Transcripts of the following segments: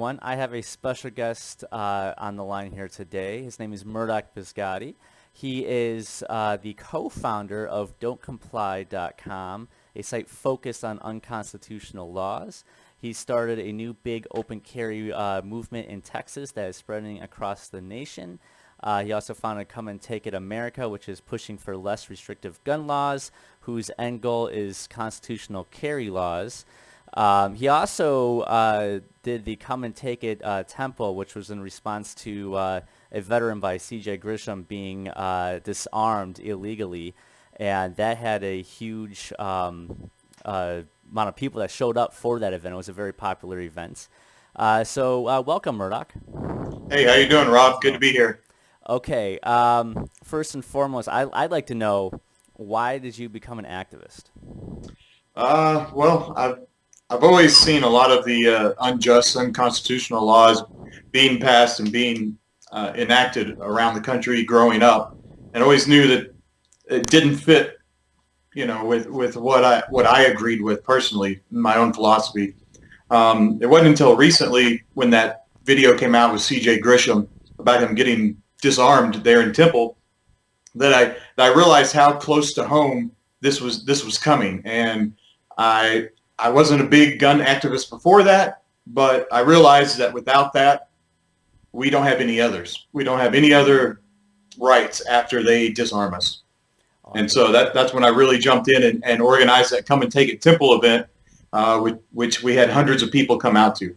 everyone. I have a special guest on the line here today. His name is Murdoch Pizgatti. He is the co-founder of don'tcomply.com, a site focused on unconstitutional laws. He started a new big open carry movement in Texas that is spreading across the nation. He also founded Come and Take It America, which is pushing for less restrictive gun laws, whose end goal is constitutional carry laws. He also did the Come and Take It Temple, which was in response to a veteran by C.J. Grisham being disarmed illegally, and that had a huge amount of people that showed up for that event. It was a very popular event. So welcome, Murdoch. Hey, how you doing, Rob? Good to be here. Okay. First and foremost, I'd like to know, why did you become an activist? Well, I've always seen a lot of the unjust, unconstitutional laws being passed and being enacted around the country growing up, and always knew that it didn't fit, with what I agreed with personally, my own philosophy. It wasn't until recently when that video came out with C.J. Grisham about him getting disarmed there in Temple that I realized how close to home this was coming, and I wasn't a big gun activist before that, but I realized that without that, we don't have any others. We don't have any other rights after they disarm us. And so that's when I really jumped in and organized that Come and Take It Temple event, which we had hundreds of people come out to.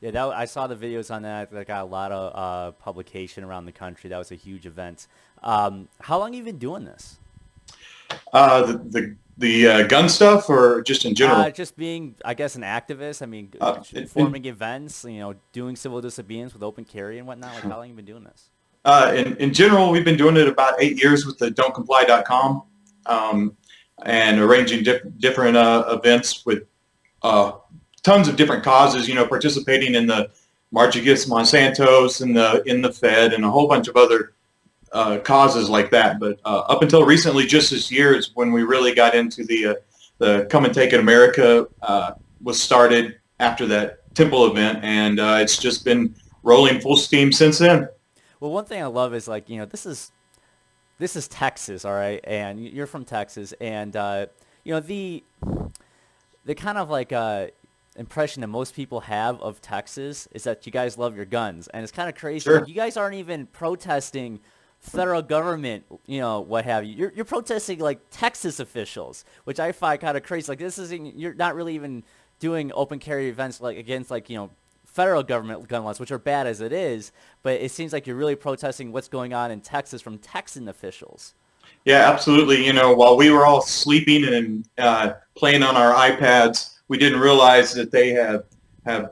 Yeah, I saw the videos on that. That got a lot of publication around the country. That was a huge event. How long have you been doing this? The gun stuff, or just in general? Just being, I guess, an activist. I mean, forming events, doing civil disobedience with open carry and whatnot. Like, how long have you been doing this? In general, we've been doing it about 8 years with the don'tcomply.com, and arranging different events with tons of different causes. Participating in the March Against Monsanto's, in the Fed, and a whole bunch of other causes like that. But up until recently, just this year, is when we really got into the Come and Take It America was started after that Temple event, and it's just been rolling full steam since then. Well, one thing I love is, like, this is Texas, all right, and you're from Texas, and the kind of like impression that most people have of Texas is that you guys love your guns, and it's kind of crazy. Sure. Like, you guys aren't even protesting federal government, what have you. You're protesting like Texas officials, which I find kind of crazy. Like, you're not really even doing open carry events like against federal government gun laws, which are bad as it is, but it seems like you're really protesting what's going on in Texas from Texan officials. Yeah, absolutely. While we were all sleeping and playing on our iPads, we didn't realize that they have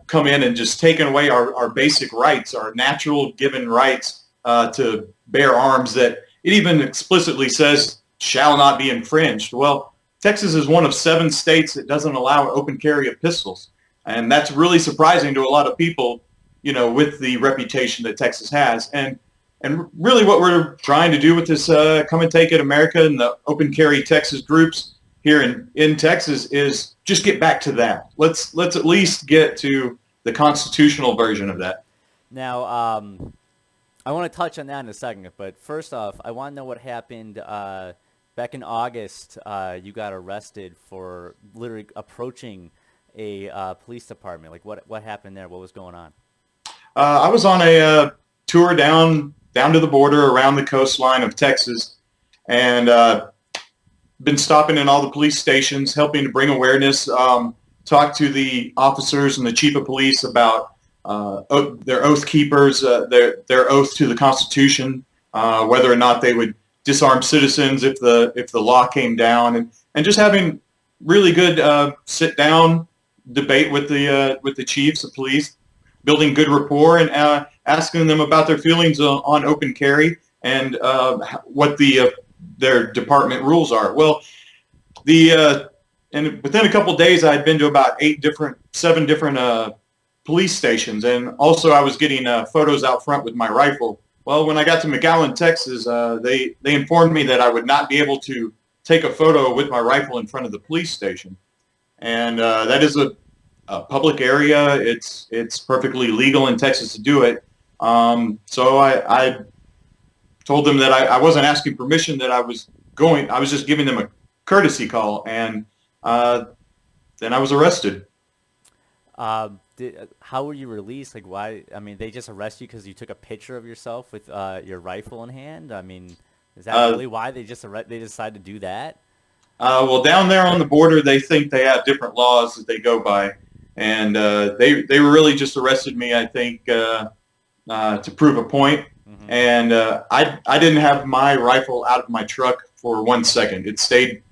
come in and just taken away our basic rights, our natural given rights to bear arms that it even explicitly says shall not be infringed. Well, Texas is one of 7 states that doesn't allow open carry of pistols. And that's really surprising to a lot of people, with the reputation that Texas has. And really what we're trying to do with this Come and Take It America and the open carry Texas groups here in Texas is just get back to that. Let's at least get to the constitutional version of that. Now, I want to touch on that in a second, but first off, I want to know what happened back in August. You got arrested for literally approaching a police department. Like, what happened there? What was going on? I was on a tour down to the border around the coastline of Texas, and been stopping in all the police stations, helping to bring awareness, talk to the officers and the chief of police about their oath keepers, their oath to the Constitution, whether or not they would disarm citizens if the law came down, and just having really good sit down debate with the chiefs of police, building good rapport, and asking them about their feelings on open carry and what their department rules are. Well, and within a couple of days, I had been to about 7 different police stations, and also I was getting photos out front with my rifle. Well, when I got to McAllen, Texas, they informed me that I would not be able to take a photo with my rifle in front of the police station, and that is a public area. It's perfectly legal in Texas to do it. So I told them that I wasn't asking permission, that I was going. I was just giving them a courtesy call, and then I was arrested. How were you released? Like, why? I mean, they just arrest you because you took a picture of yourself with your rifle in hand. I mean, is that Uh, really why they decided to do that? well, down there on the border, they think they have different laws that they go by, and they really just arrested me, I think, to prove a point. Hmm. And I didn't have my rifle out of my truck for 1 second. It stayed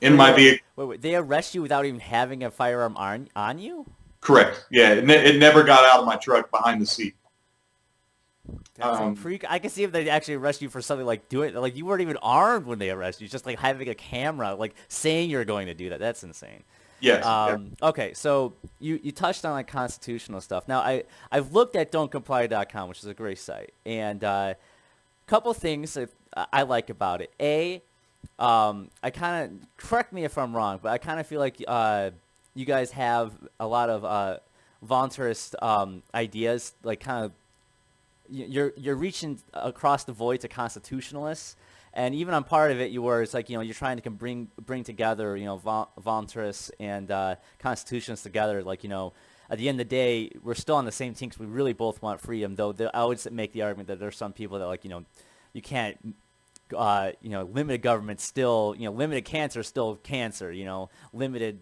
in Wait, my wait, wait, vehicle. wait, wait. They arrest you without even having a firearm on you? Correct. Yeah, it never got out of my truck behind the seat. That's a freak. I can see if they actually arrest you for something like doing, like you weren't even armed when they arrest you, just like having a camera, like saying you're going to do that. That's insane. Yes. Yeah. Okay, so you touched on like constitutional stuff. Now I've looked at don'tcomply.com, which is a great site, and couple things that I like about it. I kind of, correct me if I'm wrong, but I kind of feel like you guys have a lot of voluntarist ideas, like kind of you're reaching across the void to constitutionalists, and even on part of it, it's like you're trying to bring together voluntarists and constitutionalists together. Like at the end of the day, we're still on the same team because we really both want freedom. Though I would make the argument that there's some people that you can't. Limited government still, limited cancer is still cancer, limited,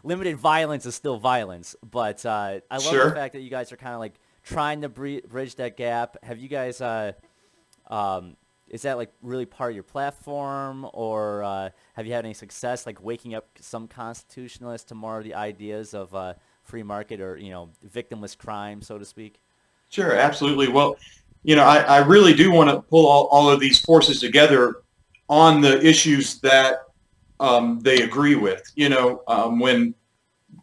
limited violence is still violence. But I love the Sure. fact that you guys are kind of like trying to bridge that gap. Have you guys, is that like really part of your platform, or have you had any success like waking up some constitutionalists to more of the ideas of free market or, victimless crime, so to speak? Sure. Absolutely. Well, I really do want to pull all of these forces together on the issues that they agree with. When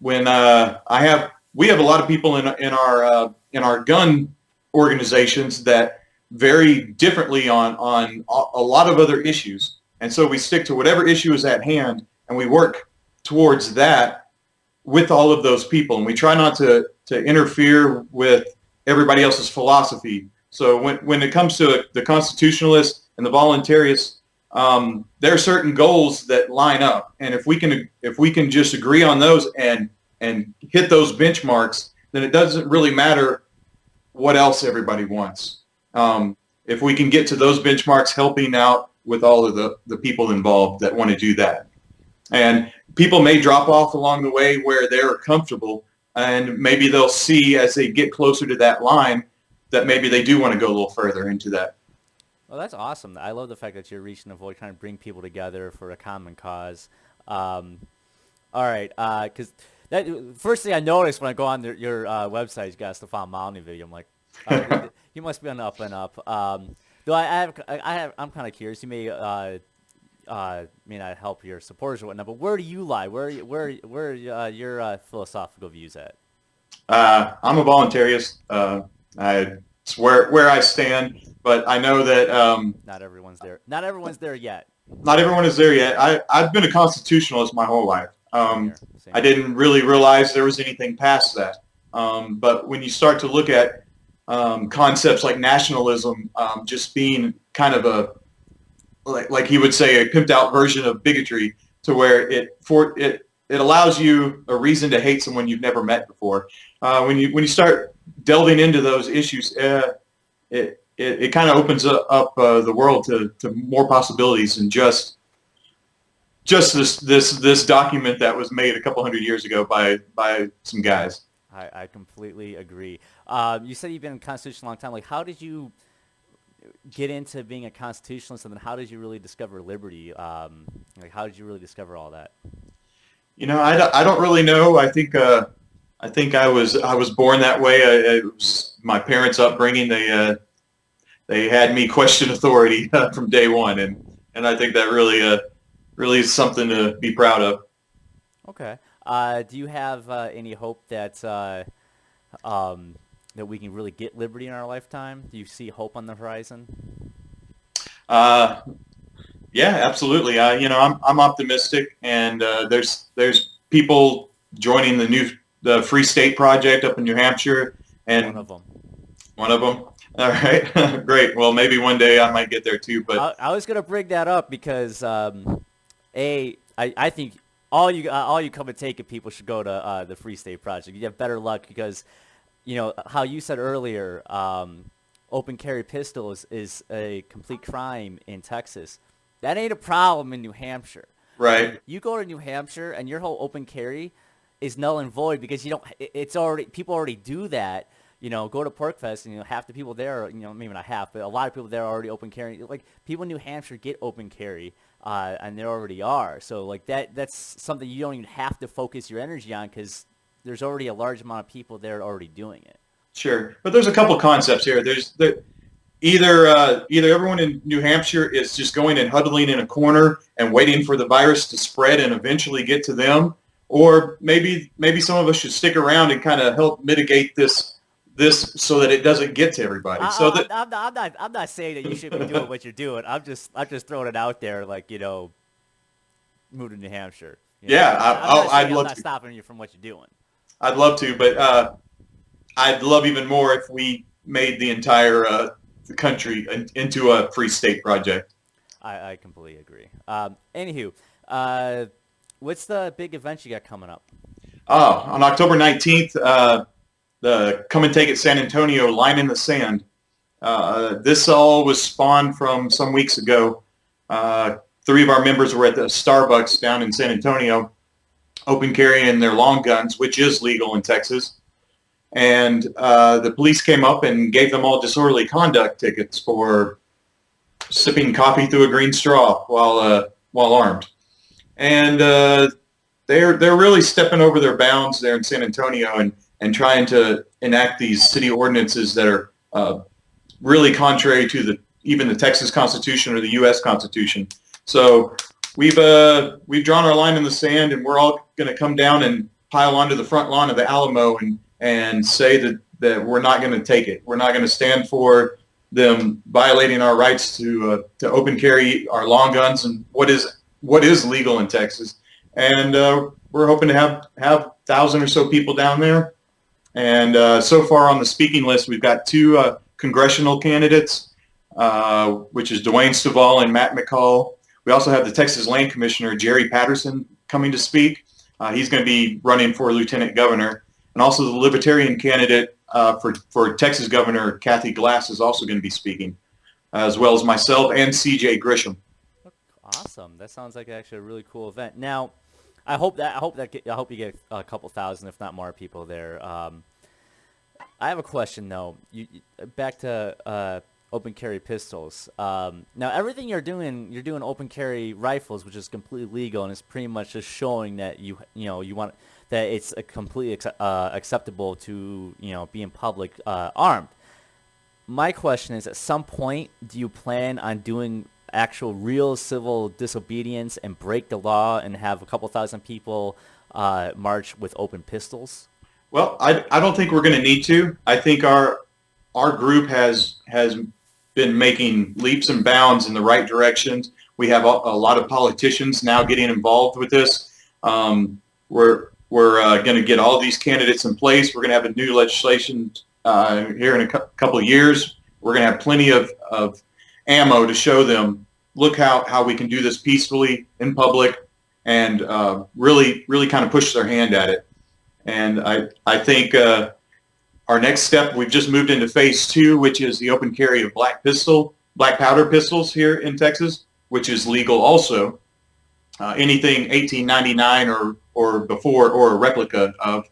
we have a lot of people in our gun organizations that vary differently on a lot of other issues, and so we stick to whatever issue is at hand, and we work towards that with all of those people, and we try not to interfere with everybody else's philosophy. So when it comes to the constitutionalists and the voluntarists, there are certain goals that line up, and if we can just agree on those and hit those benchmarks, then it doesn't really matter what else everybody wants. If we can get to those benchmarks, helping out with all of the people involved that want to do that, and people may drop off along the way where they're comfortable, and maybe they'll see as they get closer to that line that maybe they do want to go a little further into that. Well, that's awesome. I love the fact that you're reaching a void, trying to bring people together for a common cause. All right, because that first thing I noticed when I go on your website, you got Stefan Molyneux video. I'm like, he must be on the up and up. Though I'm kind of curious. You may not help your supporters or whatnot, but where do you lie? Where are your philosophical views at? I'm a voluntarist. It's where I stand, but I know that Not everyone's there. Not everyone's there yet. not everyone is there yet. I've been a constitutionalist my whole life. Same here. Same I here. didn't really realize there was anything past that. But when you start to look at concepts like nationalism, just being kind of like he would say, a pimped out version of bigotry, to where it allows you a reason to hate someone you've never met before. When you start delving into those issues, it kind of opens up the world to more possibilities than just this document that was made a couple hundred years ago by some guys. I completely agree. You said you've been in Constitution a long time. Like, how did you get into being a constitutionalist, and then how did you really discover liberty? Like, how did you really discover all that? I don't really know. I think I was born that way. It was my parents' upbringing. They had me question authority from day one, and I think that really is something to be proud of. Okay. Do you have any hope that that we can really get liberty in our lifetime? Do you see hope on the horizon? Uh, yeah, absolutely. I'm optimistic, and there's people joining the Free State Project up in New Hampshire, and One of them. One of them. All right, great. Well, maybe one day I might get there too. But I was gonna bring that up because I think all you come and take it people should go to the Free State Project. You have better luck because how you said earlier, open carry pistols is a complete crime in Texas. That ain't a problem in New Hampshire. right, You go to New Hampshire and your whole open carry is null and void because you don't. It's already people already do that. Go to PorcFest and half the people there, maybe not half, but a lot of people there are already open carry. Like people in New Hampshire get open carry, and they already are. So like that's something you don't even have to focus your energy on because there's already a large amount of people there already doing it. sure. But there's a couple concepts here. Either everyone in New Hampshire is just going and huddling in a corner and waiting for the virus to spread and eventually get to them, or maybe some of us should stick around and kind of help mitigate this so that it doesn't get to everybody. I'm not saying that you should be doing what you're doing. I'm just throwing it out there, like move to New Hampshire. Yeah, I'm not stopping you from what you're doing. I'd love to, but I'd love even more if we made the entire country into a free state project. I completely agree. Anywho, what's the big event you got coming up? On October 19th, the Come and Take It San Antonio Line in the Sand. This all was spawned from some weeks ago. 3 of our members were at the Starbucks down in San Antonio, open carrying their long guns, which is legal in Texas. And the police came up and gave them all disorderly conduct tickets for sipping coffee through a green straw while armed. And they're really stepping over their bounds there in San Antonio and trying to enact these city ordinances that are really contrary to even the Texas Constitution or the U.S. Constitution. So we've drawn our line in the sand, and we're all going to come down and pile onto the front lawn of the Alamo and say that we're not going to take it. We're not going to stand for them violating our rights to open carry our long guns and what is legal in Texas. And we're hoping to have 1,000 or so people down there. And so far on the speaking list, we've got 2 congressional candidates, which is Dwayne Stovall and Matt McCall. We also have the Texas Land Commissioner, Jerry Patterson, coming to speak. He's going to be running for lieutenant governor. And also the Libertarian candidate for Texas Governor, Kathy Glass, is also going to be speaking, as well as myself and C.J. Grisham. Awesome. That sounds like actually a really cool event. Now, I hope you get a couple thousand, if not more, people there. I have a question though. Back to open carry pistols. Now, everything you're doing open carry rifles, which is completely legal, and it's pretty much just showing that you want that it's completely acceptable to be in public armed. My question is, at some point, do you plan on doing actual real civil disobedience and break the law and have a couple thousand people march with open pistols? Well, I don't think we're going to need to. I think our group has been making leaps and bounds in the right directions. We have a lot of politicians now getting involved with this. We're going to get all these candidates in place. We're going to have a new legislation here in a couple of years. We're going to have plenty of ammo to show them, look how we can do this peacefully in public, and really kind of push their hand at it. And I think our next step, we've just moved into phase 2, which is the open carry of black powder pistols here in Texas, which is legal also. Anything 1899 or before, or a replica of,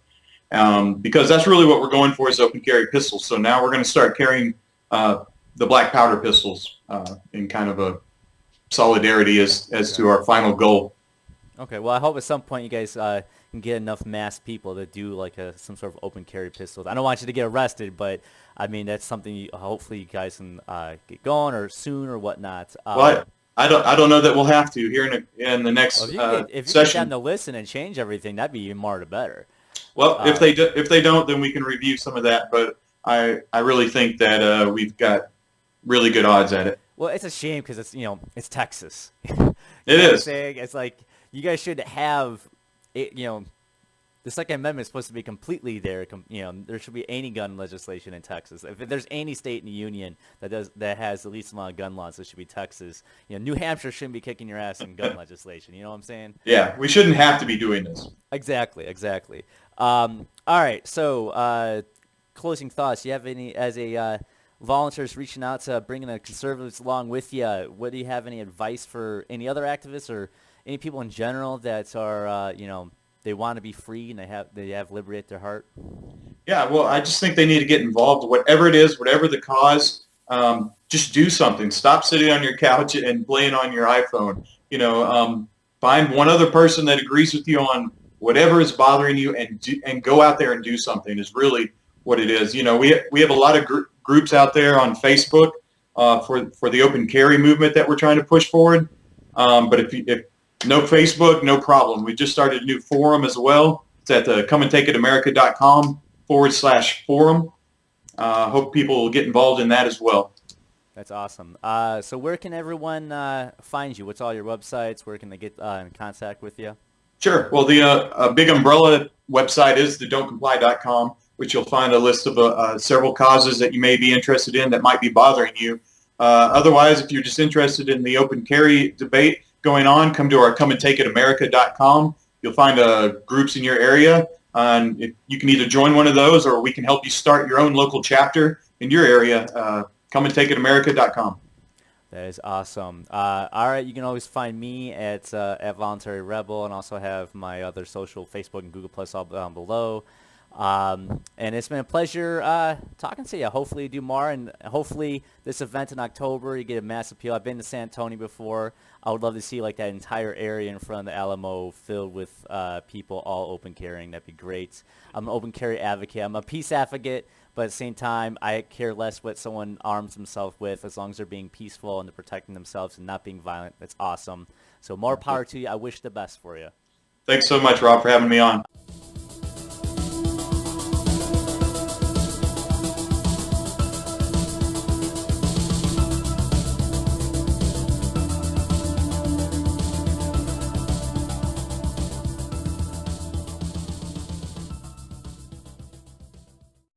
because that's really what we're going for, is open carry pistols. So now we're going to start carrying the black powder pistols in kind of a solidarity as to our final goal. Okay, well, I hope at some point you guys can get enough mass people to do like some sort of open carry pistols. I don't want you to get arrested, but I mean that's something hopefully you guys can get going or soon or whatnot. Well, I don't know that we'll have to here in the next if you session. get down to listen and change everything, that'd be even more the better. Well, if they don't, then we can review some of that. But I really think that we've got really good odds at it. Well, it's a shame because it's Texas. It is. It's like you guys should have it. The the Second Amendment is supposed to be completely there. There should be any gun legislation in Texas. If there's any state in the union that has the least amount of gun laws, it should be Texas. New Hampshire shouldn't be kicking your ass in gun legislation. You know what I'm saying? Yeah, we shouldn't have to be doing this. Exactly. All right. So, closing thoughts. Do you have any, as a volunteers reaching out to bringing the conservatives along with you? What do you have any advice for any other activists or any people in general that are, they want to be free and they have liberty at their heart? Yeah, well, I just think they need to get involved. Whatever it is, whatever the cause, just do something. Stop sitting on your couch and playing on your iPhone. Find one other person that agrees with you on whatever is bothering you, and go out there and do something. Is really what it is. We have a lot of groups out there on Facebook for the open carry movement that we're trying to push forward. But if no Facebook, no problem. We just started a new forum as well. It's at the comeandtakeitamerika.com/forum. Hope people will get involved in that as well. That's awesome. So where can everyone find you? What's all your websites? Where can they get in contact with you? Sure. Well, the big umbrella website is the don'tcomply.com, which you'll find a list of several causes that you may be interested in that might be bothering you. Otherwise, if you're just interested in the open carry debate going on, come to our comeandtakeitamerika.com. You'll find groups in your area. And you can either join one of those, or we can help you start your own local chapter in your area. Comeandtakeitamerika.com. That is awesome. All right, you can always find me at Voluntary Rebel, and also have my other social, Facebook and Google Plus, all down below. And it's been a pleasure talking to you. Hopefully you do more, and hopefully this event in October, you get a mass appeal. I've been to San Antonio before. I would love to see that entire area in front of the Alamo filled with people all open carrying. That'd be great. I'm an open carry advocate. I'm a peace advocate, but at the same time, I care less what someone arms himself with, as long as they're being peaceful and they're protecting themselves and not being violent. That's awesome. So more power to you. I wish the best for you. Thanks so much, Rob, for having me on.